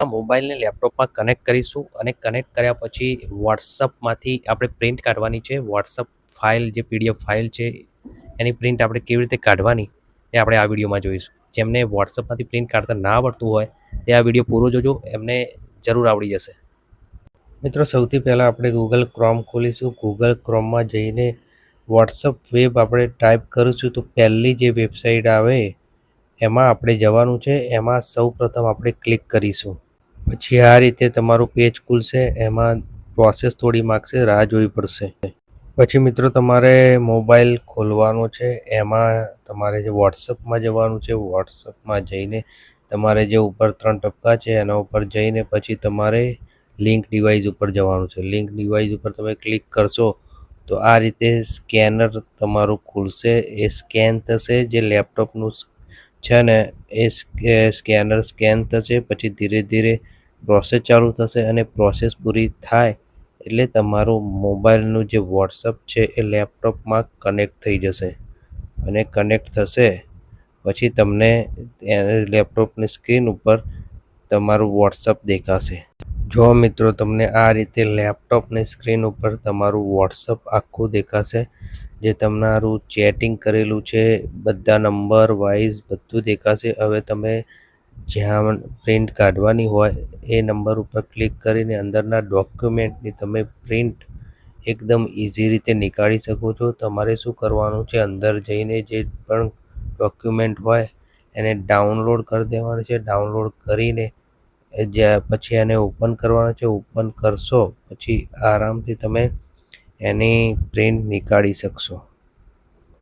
મોબાઈલને લેપટોપમાં કનેક્ટ કરીશું અને કનેક્ટ કર્યા પછી વોટ્સઅપમાંથી આપણે પ્રિન્ટ કાઢવાની છે. વોટ્સઅપ ફાઇલ જે પીડીએફ ફાઇલ છે એની પ્રિન્ટ આપણે કેવી રીતે કાઢવાની એ આપણે આ વિડીયોમાં જોઈશું. જેમને વોટ્સઅપમાંથી પ્રિન્ટ કાઢતા ના આવડતું હોય તે આ વિડીયો પૂરો જોજો, એમને જરૂર આવડી જશે. મિત્રો સૌથી પહેલાં આપણે ગૂગલ ક્રોમ ખોલીશું. ગૂગલ ક્રોમમાં જઈને વોટ્સઅપ વેબ આપણે ટાઈપ કરીશું તો પહેલી જે વેબસાઇટ આવે એમાં આપણે જવાનું છે. એમાં સૌપ્રથમ આપણે ક્લિક કરીશું. પછી આ રીતે તમારું પેજ ખુલશે. એમાં પ્રોસેસ થોડી માગશે, રાહ જોવી પડશે. પછી મિત્રો તમારે મોબાઈલ ખોલવાનો છે. એમાં તમારે જે વોટ્સઅપમાં જવાનું છે. વોટ્સઅપમાં જઈને તમારે જે ઉપર 3 ટપકા છે એના ઉપર જઈને પછી તમારે લિંક ડિવાઇસ ઉપર જવાનું છે. લિંક ડિવાઇસ ઉપર તમે ક્લિક કરશો તો આ રીતે સ્કેનર તમારું ખુલશે. એ સ્કેન થશે. જે લેપટોપનું છે ને એ સ્કેનર સ્કેન થશે. પછી ધીરે ધીરે પ્રોસેસ ચાલુ થશે અને પ્રોસેસ પૂરી થાય એટલે તમારું મોબાઈલનું જે વોટ્સઅપ છે એ લેપટોપમાં કનેક્ટ થઈ જશે. અને કનેક્ટ થશે પછી તમને લેપટોપની સ્ક્રીન ઉપર તમારું વોટ્સઅપ દેખાશે. જો મિત્રો તમને આ રીતે લેપટોપની સ્ક્રીન ઉપર તમારું વોટ્સઅપ આખું દેખાશે. જે તમારું ચેટિંગ કરેલું છે બધા નંબર વાઇઝ બધું દેખાશે. હવે તમે જ્યાં પ્રિન્ટ કાઢવાની હોય એ નંબર ઉપર ક્લિક કરીને અંદરના ડોક્યુમેન્ટની તમે પ્રિન્ટ એકદમ ઇઝી રીતે નીકાળી શકો છો. તમારે શું કરવાનું છે, અંદર જઈને જે પણ ડોક્યુમેન્ટ હોય એને ડાઉનલોડ કરી દેવાનું છે. ડાઉનલોડ કરીને પછી એને ઓપન કરવાનું છે. ઓપન કરશો પછી આરામથી તમે એની પ્રિન્ટ નીકાળી શકશો.